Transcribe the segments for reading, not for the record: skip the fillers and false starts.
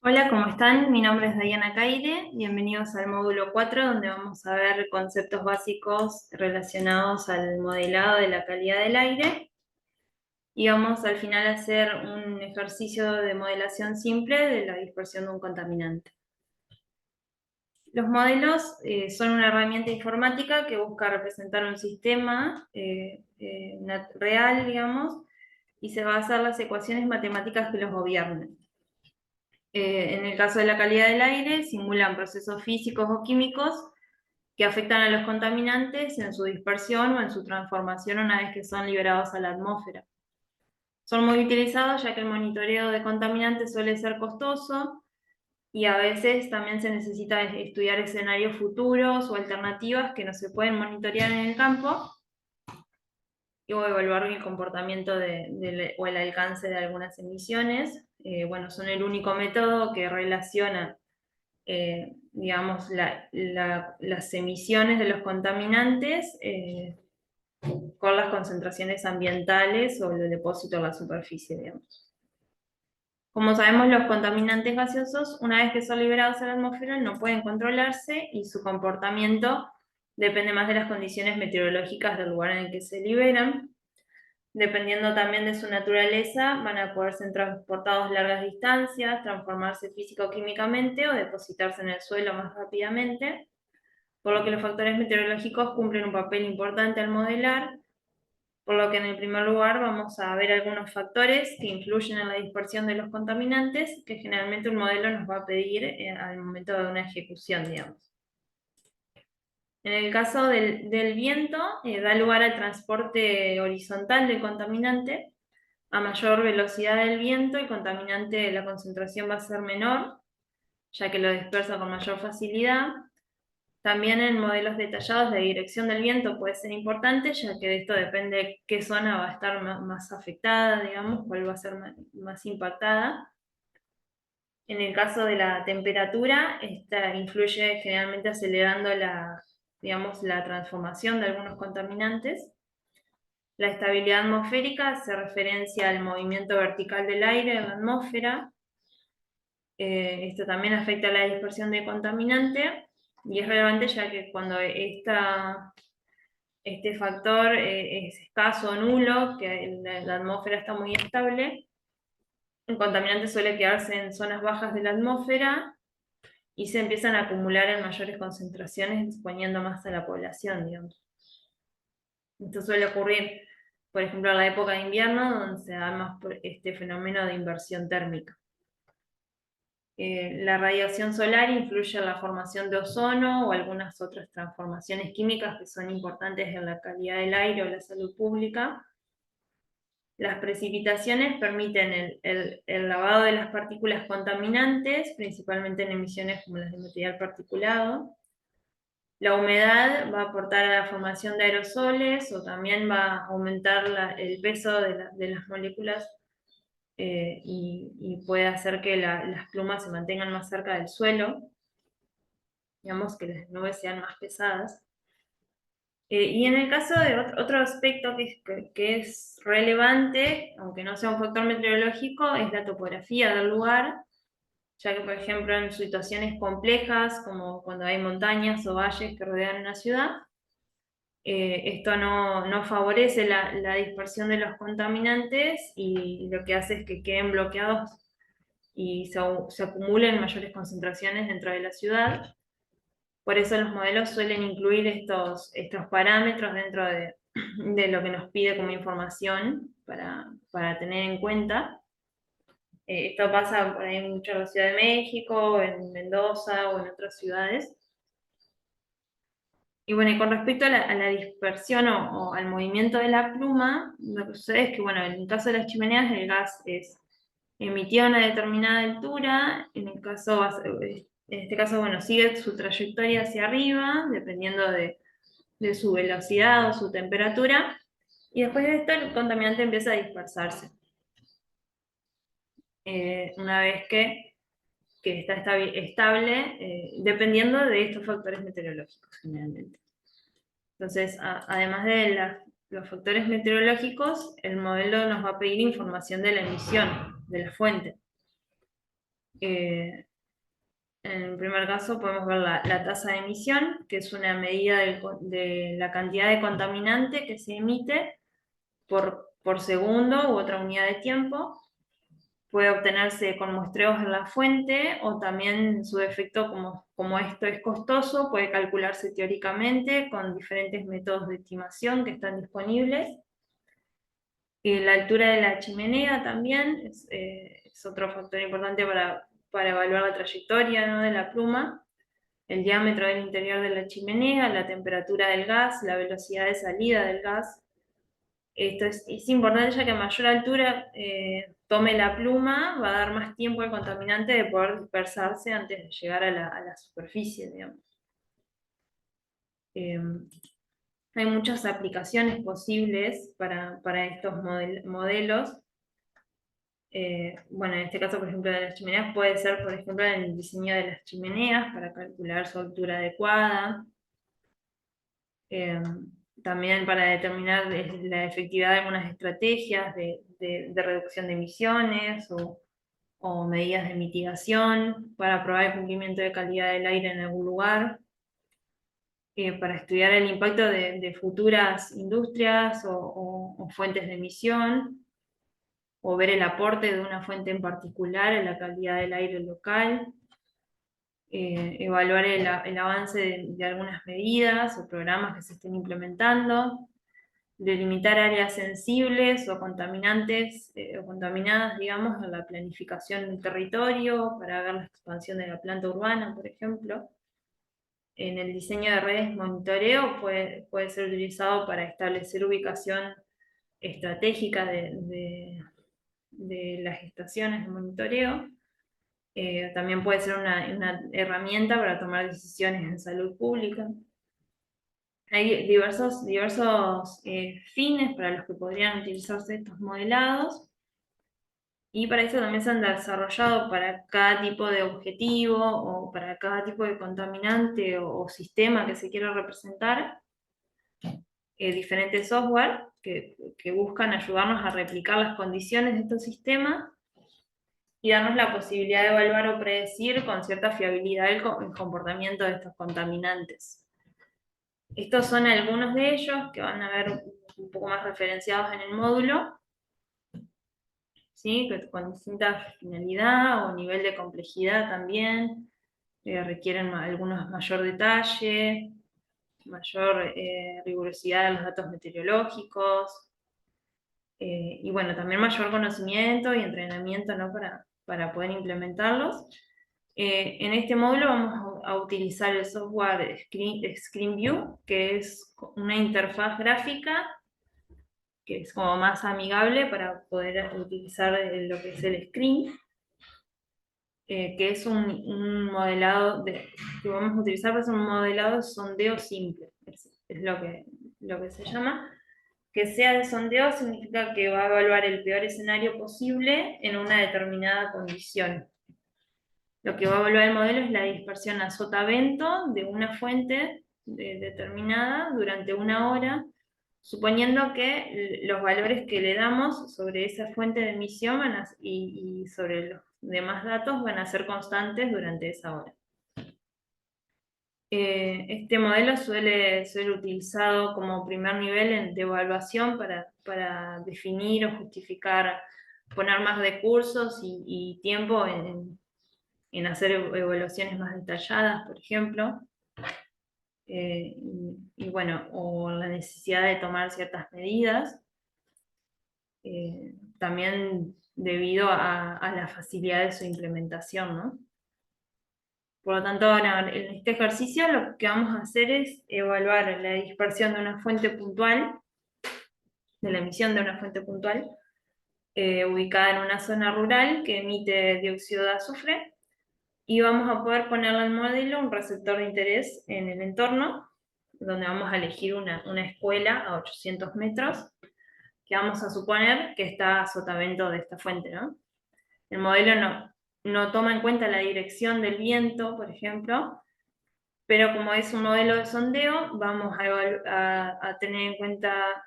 Hola, ¿cómo están? Mi nombre es Diana Caire. Bienvenidos al módulo 4, donde vamos a ver conceptos básicos relacionados al modelado de la calidad del aire. Y vamos al final a hacer un ejercicio de modelación simple de la dispersión de un contaminante. Los modelos son una herramienta informática que busca representar un sistema real, digamos, y se basa en las ecuaciones matemáticas que los gobiernan. En el caso de la calidad del aire, simulan procesos físicos o químicos que afectan a los contaminantes en su dispersión o en su transformación una vez que son liberados a la atmósfera. Son muy utilizados ya que el monitoreo de contaminantes suele ser costoso y a veces también se necesita estudiar escenarios futuros o alternativas que no se pueden monitorear en el campo o evaluar el comportamiento o el alcance de algunas emisiones. Bueno, son el único método que relaciona digamos, las emisiones de los contaminantes con las concentraciones ambientales o el depósito a la superficie, digamos. Como sabemos, los contaminantes gaseosos, una vez que son liberados a la atmósfera, no pueden controlarse y su comportamiento depende más de las condiciones meteorológicas del lugar en el que se liberan. Dependiendo también de su naturaleza, van a poder ser transportados largas distancias, transformarse físico-químicamente o depositarse en el suelo más rápidamente, por lo que los factores meteorológicos cumplen un papel importante al modelar, por lo que en el primer lugar vamos a ver algunos factores que influyen en la dispersión de los contaminantes, que generalmente un modelo nos va a pedir al momento de una ejecución, digamos. En el caso del viento, da lugar al transporte horizontal del contaminante. A mayor velocidad del viento, el contaminante, la concentración va a ser menor, ya que lo dispersa con mayor facilidad. También en modelos detallados de dirección del viento puede ser importante, ya que de esto depende qué zona va a estar más afectada, digamos, cuál va a ser más impactada. En el caso de la temperatura, esta influye generalmente acelerando digamos, la transformación de algunos contaminantes. La estabilidad atmosférica se referencia al movimiento vertical del aire en la atmósfera. Esto también afecta a la dispersión de contaminante y es relevante ya que cuando este factor es escaso o nulo, que la atmósfera está muy estable, el contaminante suele quedarse en zonas bajas de la atmósfera y se empiezan a acumular en mayores concentraciones, exponiendo más a la población, digamos. Esto suele ocurrir, por ejemplo, en la época de invierno, donde se da más por este fenómeno de inversión térmica. La radiación solar influye en la formación de ozono o algunas otras transformaciones químicas que son importantes en la calidad del aire o la salud pública. Las precipitaciones permiten el lavado de las partículas contaminantes, principalmente en emisiones como las de material particulado. La humedad va a aportar a la formación de aerosoles o también va a aumentar el peso de las moléculas y puede hacer que las plumas se mantengan más cerca del suelo, digamos que las nubes sean más pesadas. Y en el caso de otro aspecto que es relevante, aunque no sea un factor meteorológico, es la topografía del lugar, ya que, por ejemplo, en situaciones complejas, como cuando hay montañas o valles que rodean una ciudad, esto no favorece la dispersión de los contaminantes y lo que hace es que queden bloqueados y se acumulen mayores concentraciones dentro de la ciudad. Por eso los modelos suelen incluir estos parámetros dentro de lo que nos pide como información para tener en cuenta. Esto pasa por ahí mucho en la Ciudad de México, en Mendoza o en otras ciudades. Y bueno, y con respecto a la dispersión o al movimiento de la pluma, lo que sucede es que, bueno, en el caso de las chimeneas, el gas es emitido a una determinada altura, en este caso, bueno, sigue su trayectoria hacia arriba, dependiendo de su velocidad o su temperatura, y después de esto el contaminante empieza a dispersarse. Una vez que está estable, dependiendo de estos factores meteorológicos generalmente. Entonces, además de los factores meteorológicos, el modelo nos va a pedir información de la emisión, de la fuente. En el primer caso podemos ver la tasa de emisión, que es una medida de la cantidad de contaminante que se emite por segundo u otra unidad de tiempo. Puede obtenerse con muestreos en la fuente o también su efecto, como esto es costoso, puede calcularse teóricamente con diferentes métodos de estimación que están disponibles. La altura de la chimenea también es otro factor importante para evaluar la trayectoria, ¿no?, de la pluma. El diámetro del interior de la chimenea, la temperatura del gas, la velocidad de salida del gas. Esto es importante, ya que a mayor altura tome la pluma, va a dar más tiempo al contaminante de poder dispersarse antes de llegar a la superficie, digamos. Hay muchas aplicaciones posibles para estos modelos. Bueno, en este caso, por ejemplo, de las chimeneas, puede ser, por ejemplo, en el diseño de las chimeneas para calcular su altura adecuada. También para determinar la efectividad de algunas estrategias de reducción de emisiones o medidas de mitigación, para probar el cumplimiento de calidad del aire en algún lugar, para estudiar el impacto de futuras industrias o fuentes de emisión, o ver el aporte de una fuente en particular a la calidad del aire local. Evaluar el avance de algunas medidas o programas que se estén implementando, delimitar áreas sensibles o contaminantes o contaminadas, digamos, en la planificación del territorio para ver la expansión de la planta urbana, por ejemplo. En el diseño de redes, monitoreo puede ser utilizado para establecer ubicación estratégica de las estaciones de monitoreo. También puede ser una herramienta para tomar decisiones en salud pública. Hay diversos fines para los que podrían utilizarse estos modelados, y para eso también se han desarrollado para cada tipo de objetivo o para cada tipo de contaminante o sistema que se quiera representar, diferentes software que buscan ayudarnos a replicar las condiciones de estos sistemas y darnos la posibilidad de evaluar o predecir con cierta fiabilidad el comportamiento de estos contaminantes. Estos son algunos de ellos que van a ver un poco más referenciados en el módulo, ¿sí?, con distinta finalidad o nivel de complejidad también. Requieren algunos mayor detalle, mayor rigurosidad de los datos meteorológicos, y bueno, también mayor conocimiento y entrenamiento, ¿no?, para poder implementarlos. En este módulo vamos a utilizar el software ScreenView, que es una interfaz gráfica que es como más amigable para poder utilizar lo que es el screen, que es un modelado que vamos a utilizar para hacer un modelado de sondeo simple, es lo que se llama. Que sea de sondeo significa que va a evaluar el peor escenario posible en una determinada condición. Lo que va a evaluar el modelo es la dispersión a sotavento de una fuente determinada durante una hora, suponiendo que los valores que le damos sobre esa fuente de emisión y sobre los demás datos van a ser constantes durante esa hora. Este modelo suele ser utilizado como primer nivel de evaluación para definir o justificar, poner más recursos y tiempo en hacer evaluaciones más detalladas, por ejemplo. Y bueno, o la necesidad de tomar ciertas medidas, también debido a la facilidad de su implementación, ¿no? Por lo tanto, ahora en este ejercicio lo que vamos a hacer es evaluar la dispersión de una fuente puntual, de la emisión de una fuente puntual, ubicada en una zona rural que emite dióxido de azufre, y vamos a poder ponerle al modelo un receptor de interés en el entorno, donde vamos a elegir una escuela a 800 metros, que vamos a suponer que está a sotavento de esta fuente, ¿no? El modelo no toma en cuenta la dirección del viento, por ejemplo, pero como es un modelo de sondeo, vamos a tener en cuenta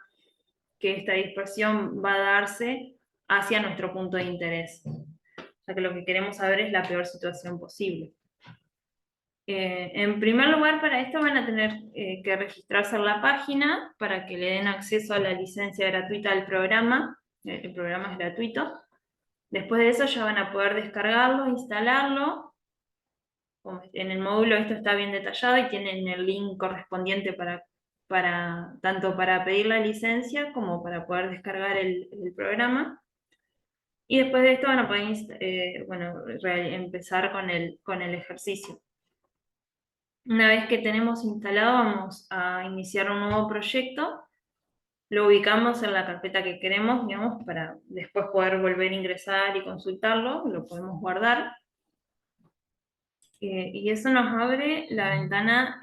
que esta dispersión va a darse hacia nuestro punto de interés. ya que lo que queremos saber es la peor situación posible. En primer lugar, para esto van a tener que registrarse en la página para que le den acceso a la licencia gratuita del programa. El programa es gratuito. Después de eso ya van a poder descargarlo, instalarlo. En el módulo esto está bien detallado y tienen el link correspondiente tanto para pedir la licencia como para poder descargar el programa. Y después de esto van a poder empezar con el ejercicio. Una vez que tenemos instalado, vamos a iniciar un nuevo proyecto. Lo ubicamos en la carpeta que queremos, digamos, para después poder volver a ingresar y consultarlo. Lo podemos guardar. Y eso nos abre la ventana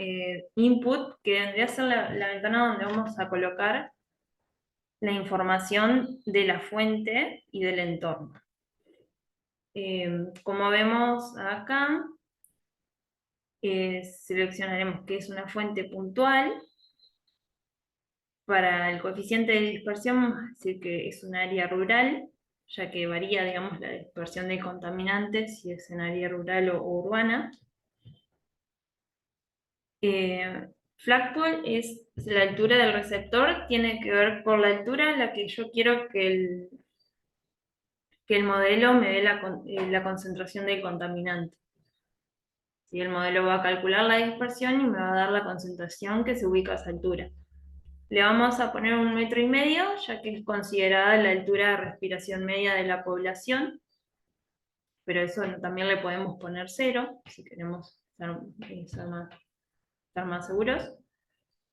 Input, que vendría a ser la ventana donde vamos a colocar la información de la fuente y del entorno. Como vemos acá, seleccionaremos que es una fuente puntual. Para el coeficiente de dispersión vamos a decir que es un área rural, ya que varía, digamos, la dispersión de contaminantes si es en área rural o urbana. Flagpole es la altura del receptor, tiene que ver con la altura a la que yo quiero que el modelo me dé la concentración del contaminante. Si el modelo va a calcular la dispersión y me va a dar la concentración que se ubica a esa altura. Le vamos a poner 1,5 metros, ya que es considerada la altura de respiración media de la población, pero eso también le podemos poner 0, si queremos estar más seguros.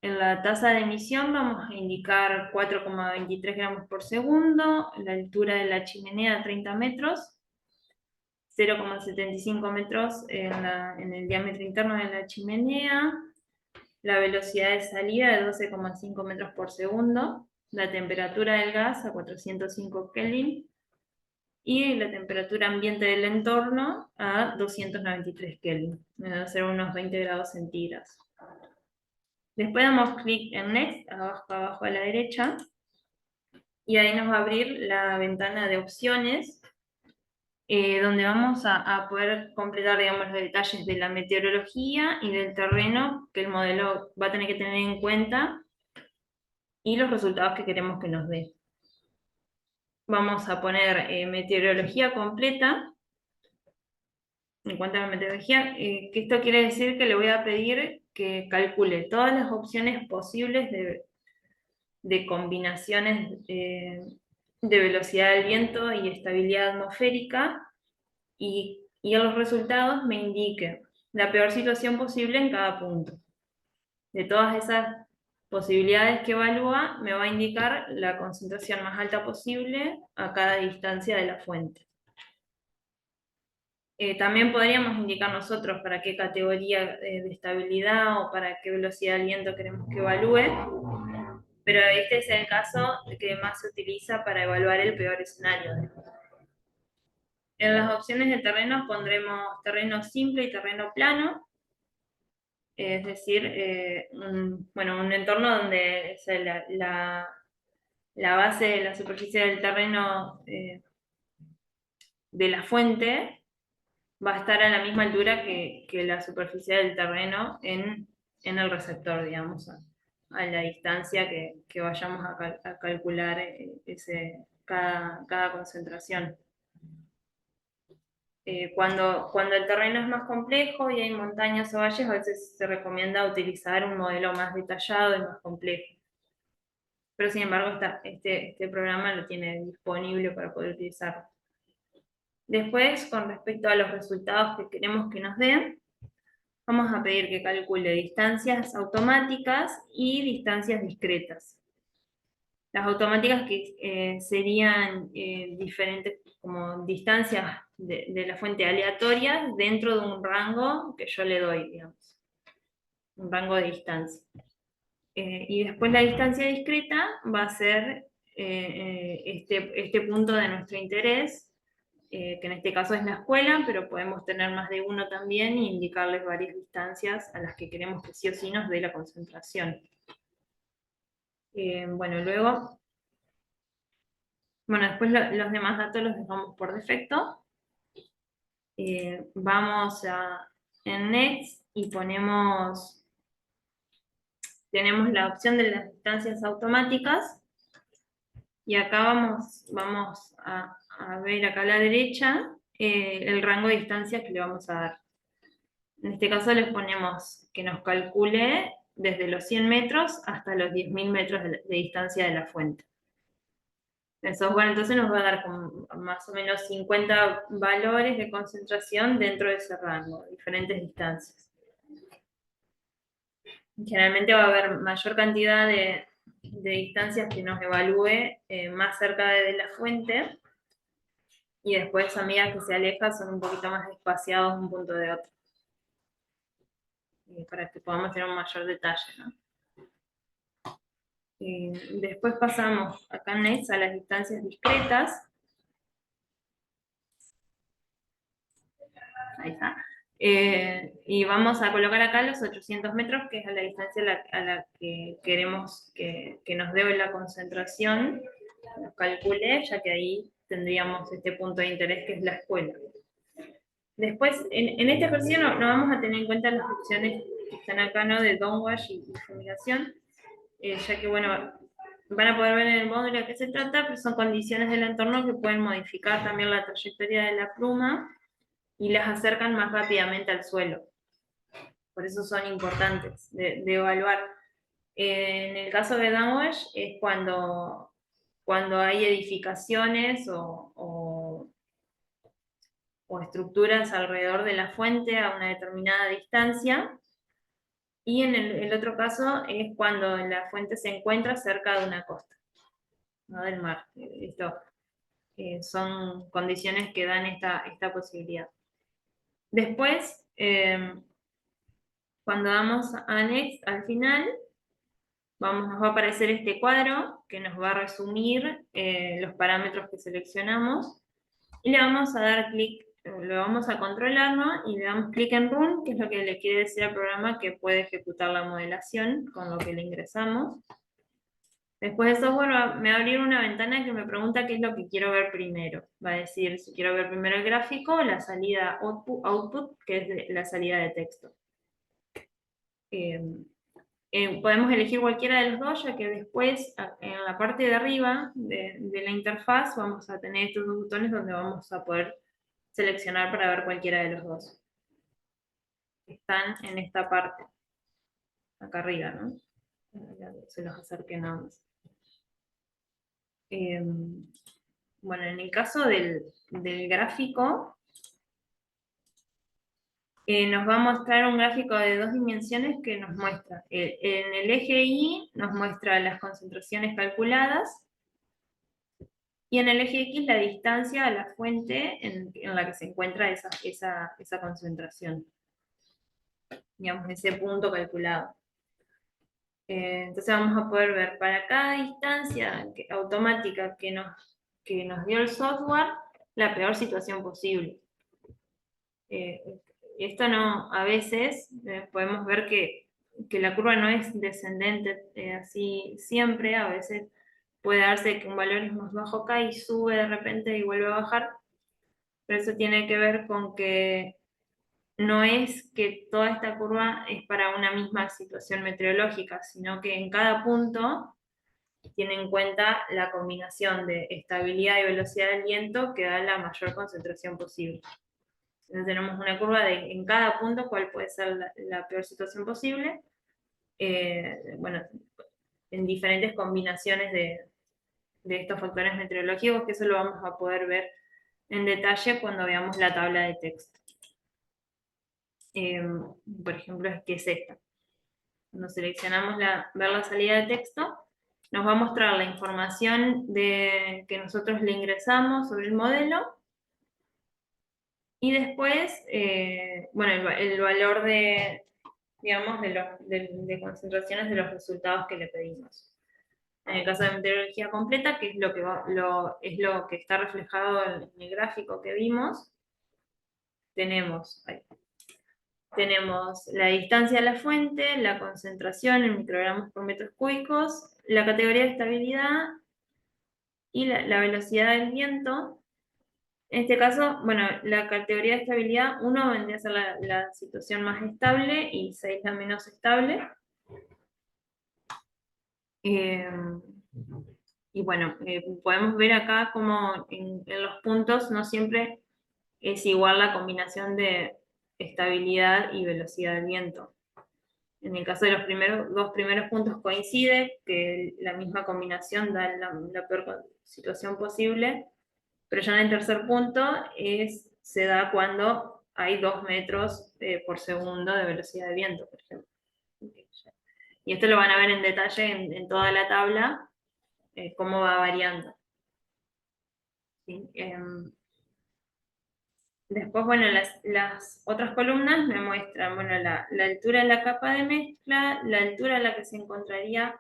En la tasa de emisión vamos a indicar 4,23 gramos por segundo, la altura de la chimenea 30 metros, 0,75 metros en el diámetro interno de la chimenea, la velocidad de salida de 12,5 metros por segundo, la temperatura del gas a 405 Kelvin y la temperatura ambiente del entorno a 293 Kelvin, va a ser unos 20 grados centígrados. Después damos clic en Next, abajo a la derecha, y ahí nos va a abrir la ventana de opciones, donde vamos a poder completar, digamos, los detalles de la meteorología y del terreno que el modelo va a tener que tener en cuenta y los resultados que queremos que nos dé. Vamos a poner meteorología completa. En cuanto a la meteorología, que esto quiere decir que le voy a pedir que calcule todas las opciones posibles de combinaciones de velocidad del viento y estabilidad atmosférica, y en los resultados me indique la peor situación posible en cada punto. De todas esas posibilidades que evalúa, me va a indicar la concentración más alta posible a cada distancia de la fuente. También podríamos indicar nosotros para qué categoría de estabilidad o para qué velocidad del viento queremos que evalúe, pero este es el caso que más se utiliza para evaluar el peor escenario. En las opciones de terreno pondremos terreno simple y terreno plano, es decir, un entorno donde la base de la superficie del terreno de la fuente va a estar a la misma altura que la superficie del terreno en el receptor, digamos, a la distancia que vayamos a calcular cada concentración. Cuando el terreno es más complejo y hay montañas o valles, a veces se recomienda utilizar un modelo más detallado y más complejo. Pero sin embargo, este programa lo tiene disponible para poder utilizarlo. Después, con respecto a los resultados que queremos que nos den, vamos a pedir que calcule distancias automáticas y distancias discretas. Las automáticas que serían diferentes como distancias de la fuente aleatoria dentro de un rango que yo le doy, digamos. Un rango de distancia. Y después la distancia discreta va a ser este punto de nuestro interés, que en este caso es la escuela, pero podemos tener más de uno también e indicarles varias distancias a las que queremos que sí o sí nos dé la concentración. Después los demás datos los dejamos por defecto. vamos en Next y tenemos la opción de las distancias automáticas, y acá vamos a ver acá a la derecha el rango de distancias que le vamos a dar. En este caso les ponemos que nos calcule desde los 100 metros hasta los 10.000 metros de distancia de la fuente. El software entonces nos va a dar más o menos 50 valores de concentración dentro de ese rango, diferentes distancias. Generalmente va a haber mayor cantidad de distancias que nos evalúe más cerca de la fuente, y después a medida que se aleja son un poquito más espaciados un punto de otro, para que podamos tener un mayor detalle, ¿no? Después pasamos acá en Next a las distancias discretas. Ahí está. Y vamos a colocar acá los 800 metros, que es a la distancia a la que queremos que nos dé la concentración, nos calcule, ya que ahí tendríamos este punto de interés que es la escuela. Después, en este ejercicio no vamos a tener en cuenta las opciones que están acá, ¿no? De downwash y fumigación, ya que, bueno, van a poder ver en el módulo de qué se trata, pero son condiciones del entorno que pueden modificar también la trayectoria de la pluma y las acercan más rápidamente al suelo. Por eso son importantes de evaluar. En el caso de downwash es cuando hay edificaciones o estructuras alrededor de la fuente a una determinada distancia, y en el otro caso es cuando la fuente se encuentra cerca de una costa, no del mar. Esto son condiciones que dan esta posibilidad. Después, cuando damos a Next al final, nos va a aparecer este cuadro que nos va a resumir los parámetros que seleccionamos, y le vamos a dar clic, lo vamos a controlar, ¿no? Y le damos clic en Run, que es lo que le quiere decir al programa que puede ejecutar la modelación con lo que le ingresamos. Después de software me va a abrir una ventana que me pregunta qué es lo que quiero ver primero. Va a decir si quiero ver primero el gráfico o la salida output, que es la salida de texto. Podemos elegir cualquiera de los dos, ya que después en la parte de arriba de la interfaz vamos a tener estos dos botones donde vamos a poder seleccionar para ver cualquiera de los dos. Están en esta parte, acá arriba, ¿no? Se los acerquen ambos. Bueno, en el caso del gráfico, nos va a mostrar un gráfico de 2 dimensiones que nos muestra, en el eje Y nos muestra las concentraciones calculadas, y en el eje X la distancia a la fuente en la que se encuentra esa concentración, digamos, ese punto calculado. Entonces vamos a poder ver para cada distancia automática que nos dio el software la peor situación posible. Esto no, a veces podemos ver que la curva no es descendente así siempre. A veces puede darse que un valor es más bajo acá y sube de repente y vuelve a bajar, pero eso tiene que ver con que no es que toda esta curva es para una misma situación meteorológica, sino que en cada punto tiene en cuenta la combinación de estabilidad y velocidad del viento que da la mayor concentración posible. Entonces tenemos una curva de en cada punto cuál puede ser la peor situación posible, bueno, en diferentes combinaciones de estos factores meteorológicos, que eso lo vamos a poder ver en detalle cuando veamos la tabla de texto. Por ejemplo, que es esta. Cuando seleccionamos ver la salida de texto, nos va a mostrar la información que nosotros le ingresamos sobre el modelo, y después, bueno, el valor digamos, de concentraciones de los resultados que le pedimos. En el caso de meteorología completa, que es lo que está reflejado en el gráfico que vimos, tenemos la distancia a la fuente, la concentración en microgramos por metros cúbicos, la categoría de estabilidad y la velocidad del viento. En este caso, bueno, la categoría de estabilidad, 1 vendría a ser la situación más estable y 6 la menos estable. Eh, y bueno, podemos ver acá como en los puntos no siempre es igual la combinación de estabilidad y velocidad del viento. En el caso de los dos primeros puntos coincide que la misma combinación da la peor situación posible, pero ya en el tercer punto se da cuando hay 2 metros por segundo de velocidad de viento, por ejemplo. Y esto lo van a ver en detalle en toda la tabla, cómo va variando. ¿Sí? Después, bueno, las otras columnas me muestran, bueno, la altura de la capa de mezcla, la altura a la que se encontraría,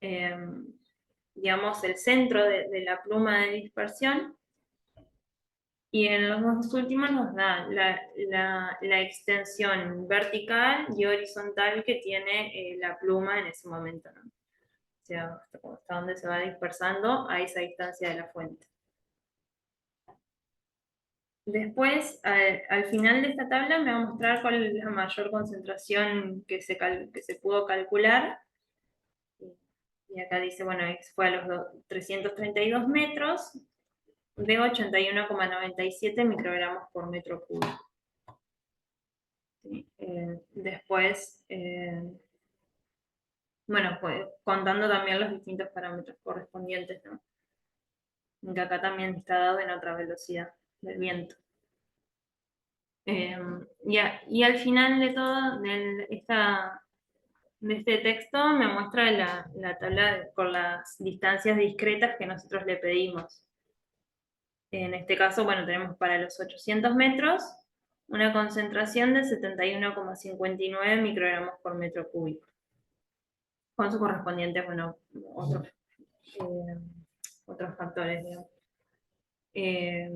eh, digamos, el centro de la pluma de dispersión, y en los dos últimos nos da la extensión vertical y horizontal que tiene la pluma en ese momento, ¿no? O sea, hasta dónde se va dispersando a esa distancia de la fuente. Después, al final de esta tabla me va a mostrar cuál es la mayor concentración que se pudo calcular. Y acá dice, bueno, fue a los 332 metros de 81,97 microgramos por metro cúbico. ¿Sí? Después, bueno, pues contando también los distintos parámetros correspondientes, ¿no? Que acá también está dado en otra velocidad del viento. Y al final de todo, de este texto, me muestra la tabla con las distancias discretas que nosotros le pedimos. En este caso, bueno, tenemos para los 800 metros una concentración de 71,59 microgramos por metro cúbico, con sus correspondientes, bueno, eh, otros factores, digamos. Eh,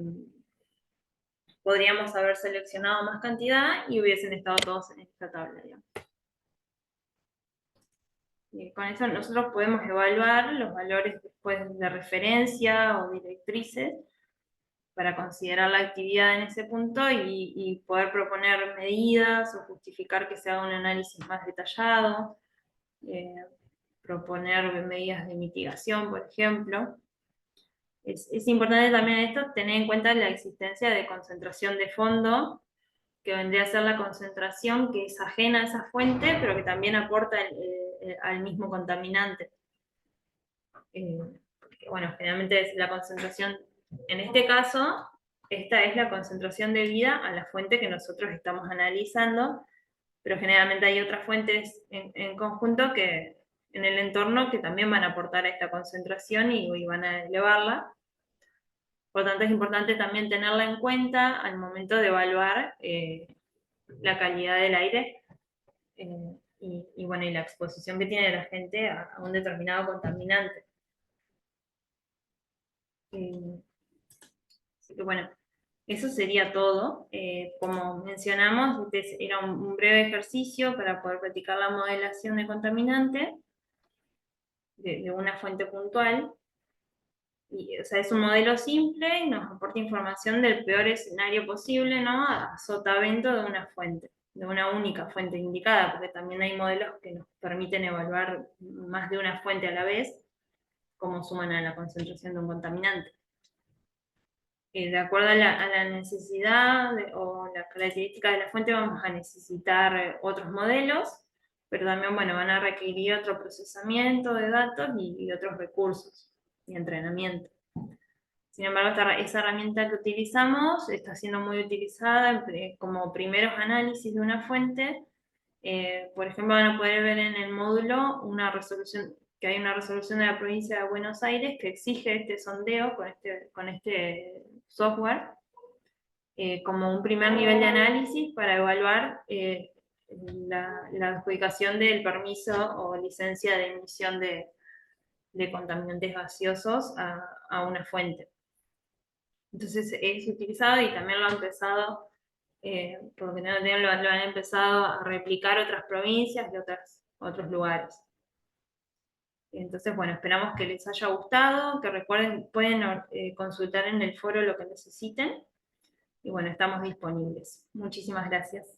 Podríamos haber seleccionado más cantidad y hubiesen estado todos en esta tabla, digamos. Y con eso nosotros podemos evaluar los valores después de referencia o directrices para considerar la actividad en ese punto y poder proponer medidas o justificar que se haga un análisis más detallado, eh, proponer medidas de mitigación, por ejemplo. Es importante también esto tener en cuenta la existencia de concentración de fondo, que vendría a ser la concentración que es ajena a esa fuente, pero que también aporta al mismo contaminante. Porque, bueno, generalmente es la concentración, en este caso, esta es la concentración debida a la fuente que nosotros estamos analizando, pero generalmente hay otras fuentes en conjunto que en el entorno que también van a aportar a esta concentración y van a elevarla. Por lo tanto, es importante también tenerla en cuenta al momento de evaluar la calidad del aire bueno, y la exposición que tiene la gente a un determinado contaminante. Así que bueno, eso sería todo. Como mencionamos, este era un breve ejercicio para poder practicar la modelación de contaminante de una fuente puntual. Y, o sea, es un modelo simple y nos aporta información del peor escenario posible, ¿no? A sotavento de una fuente, de una única fuente indicada, porque también hay modelos que nos permiten evaluar más de una fuente a la vez, como suman a la concentración de un contaminante. De acuerdo a la necesidad o la característica de la fuente, vamos a necesitar otros modelos, pero también, bueno, van a requerir otro procesamiento de datos y otros recursos y entrenamiento. Sin embargo, esa herramienta que utilizamos está siendo muy utilizada como primeros análisis de una fuente. Por ejemplo, van a poder ver en el módulo que hay una resolución de la provincia de Buenos Aires que exige este sondeo con este software como un primer nivel de análisis para evaluar la adjudicación del permiso o licencia de emisión de contaminantes gaseosos a una fuente. Entonces es utilizado y también lo han empezado, porque lo han empezado a replicar otras provincias y otros lugares. Entonces, bueno, esperamos que les haya gustado, que recuerden, pueden consultar en el foro lo que necesiten. Y bueno, estamos disponibles. Muchísimas gracias.